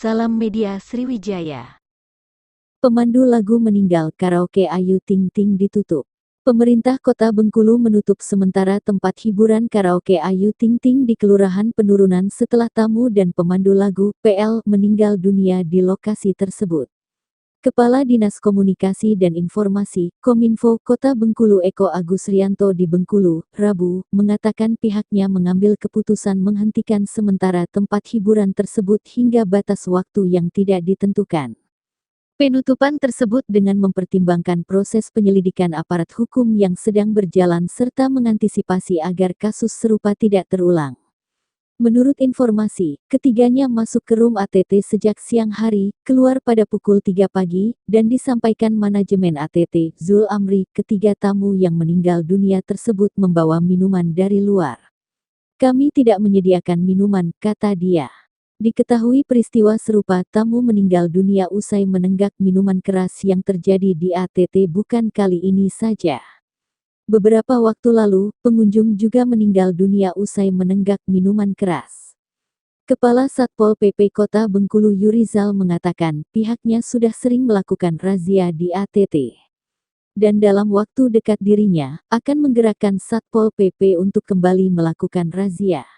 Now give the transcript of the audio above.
Salam Media Sriwijaya. Pemandu lagu meninggal, karaoke Ayu Ting Ting ditutup. Pemerintah Kota Bengkulu menutup sementara tempat hiburan karaoke Ayu Ting Ting di Kelurahan Penurunan setelah tamu dan pemandu lagu, PL, meninggal dunia di lokasi tersebut. Kepala Dinas Komunikasi dan Informasi, Kominfo, Kota Bengkulu Eko Agus Rianto di Bengkulu, Rabu, mengatakan pihaknya mengambil keputusan menghentikan sementara tempat hiburan tersebut hingga batas waktu yang tidak ditentukan. Penutupan tersebut dengan mempertimbangkan proses penyelidikan aparat hukum yang sedang berjalan serta mengantisipasi agar kasus serupa tidak terulang. Menurut informasi, ketiganya masuk ke room ATT sejak siang hari, keluar pada pukul 3 pagi, dan disampaikan manajemen ATT, Zul Amri, ketiga tamu yang meninggal dunia tersebut membawa minuman dari luar. Kami tidak menyediakan minuman, kata dia. Diketahui peristiwa serupa tamu meninggal dunia usai menenggak minuman keras yang terjadi di ATT bukan kali ini saja. Beberapa waktu lalu, pengunjung juga meninggal dunia usai menenggak minuman keras. Kepala Satpol PP Kota Bengkulu Yurizal mengatakan pihaknya sudah sering melakukan razia di ATT. Dan dalam waktu dekat dirinya akan menggerakkan Satpol PP untuk kembali melakukan razia.